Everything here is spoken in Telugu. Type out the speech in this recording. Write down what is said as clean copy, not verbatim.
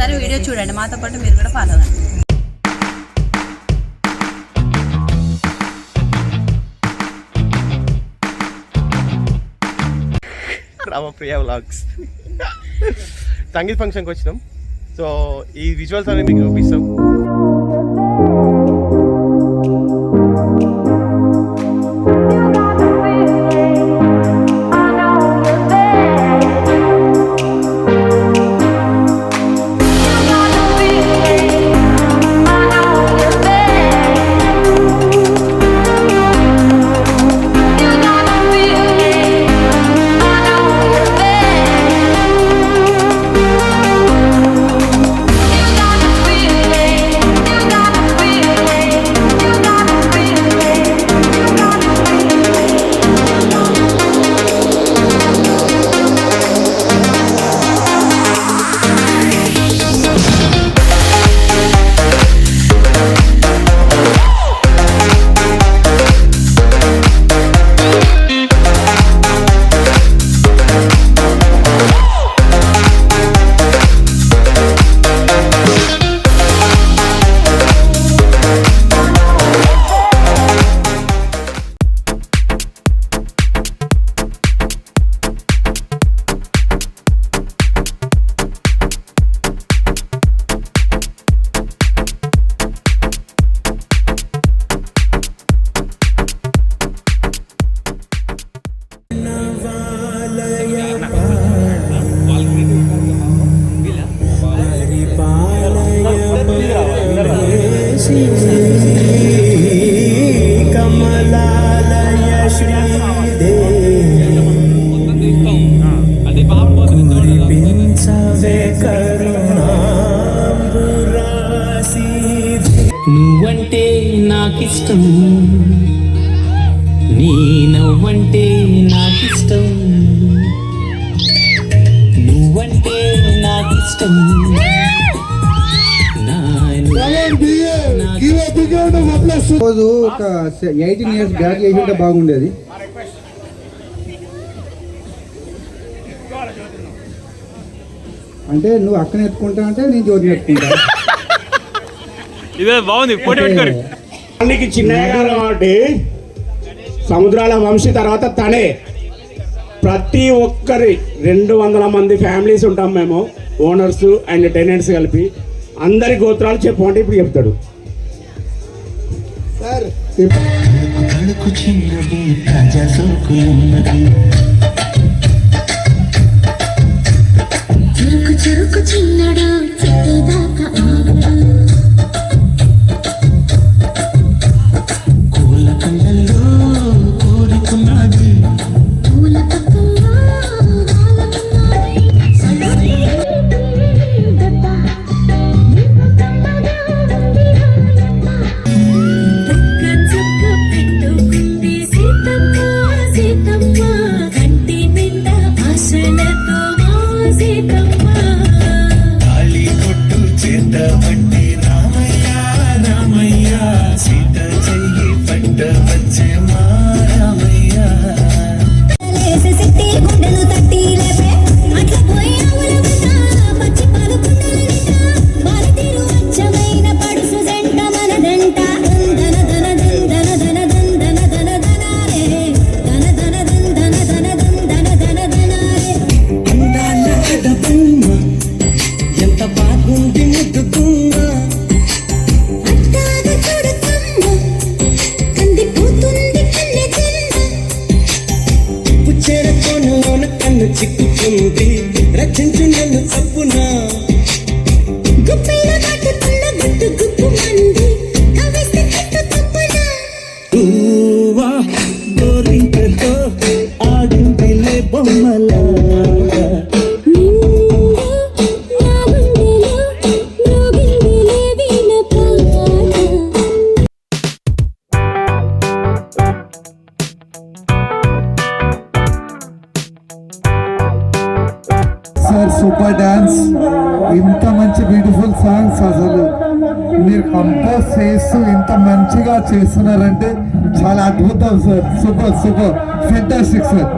ఒకసారి వీడియో చూడండి, మాతో పాటు మీరు కూడా ఫాలో అవ్వండి. రామప్రియ వ్లాగ్స్ సంగీత్ ఫంక్షన్కి వచ్చినాం. సో ఈ విజువల్స్ అనేవి మీకు చూపిస్తాం. నువ్వంటే నాకిష్టం, నీ నవ్వంటే నాకిష్టం, నువ్వంటే నాకిష్టం. రోజు ఒక 18 years బ్యాక్ చేసింటే బాగుండేది. అంటే నువ్వు అక్కన ఎత్తుకుంటా అంటే నేను జోరు ఎత్తుకుంటా. ఇదే బాగుంది. చిన్నయ్య గారు కాబట్టి సముద్రాల వంశీ తర్వాత తనే ప్రతి ఒక్కరి 200 మంది ఫ్యామిలీస్ ఉంటాం మేము, ఓనర్స్ అండ్ టెనెంట్స్ కలిపి. అందరి గోత్రాలు చెప్పమంటే ఇప్పుడు చెప్తాడు సార్. చెరుకు చిన్నడు చెట్టేదాకా కోళ్ళ కళ్ళల్లో కోరుకున్నది, పూల పక్కల్లో పెట్టుకుంది సీతమ్మ సీతమ్మ కంటి నిండా ఆశలతో సీతమ్మ. చిక్కుకుంది రచించు నన్ను తప్పునా గుప్పిలో దాటుతున్న గుట్టు గుప్పు మంది కవిస్తే కట్టు తప్పునా ఊవా గోరింకతో ఆడిందిలే బొమ్మలా సూపర్ డాన్స్, ఇంత మంచి బ్యూటిఫుల్ సాంగ్స్ అసలు మీరు కంపోజ్ చేస్తూ ఇంత మంచిగా చేస్తున్నారంటే చాలా అద్భుతం sir. Super super fantastic sir.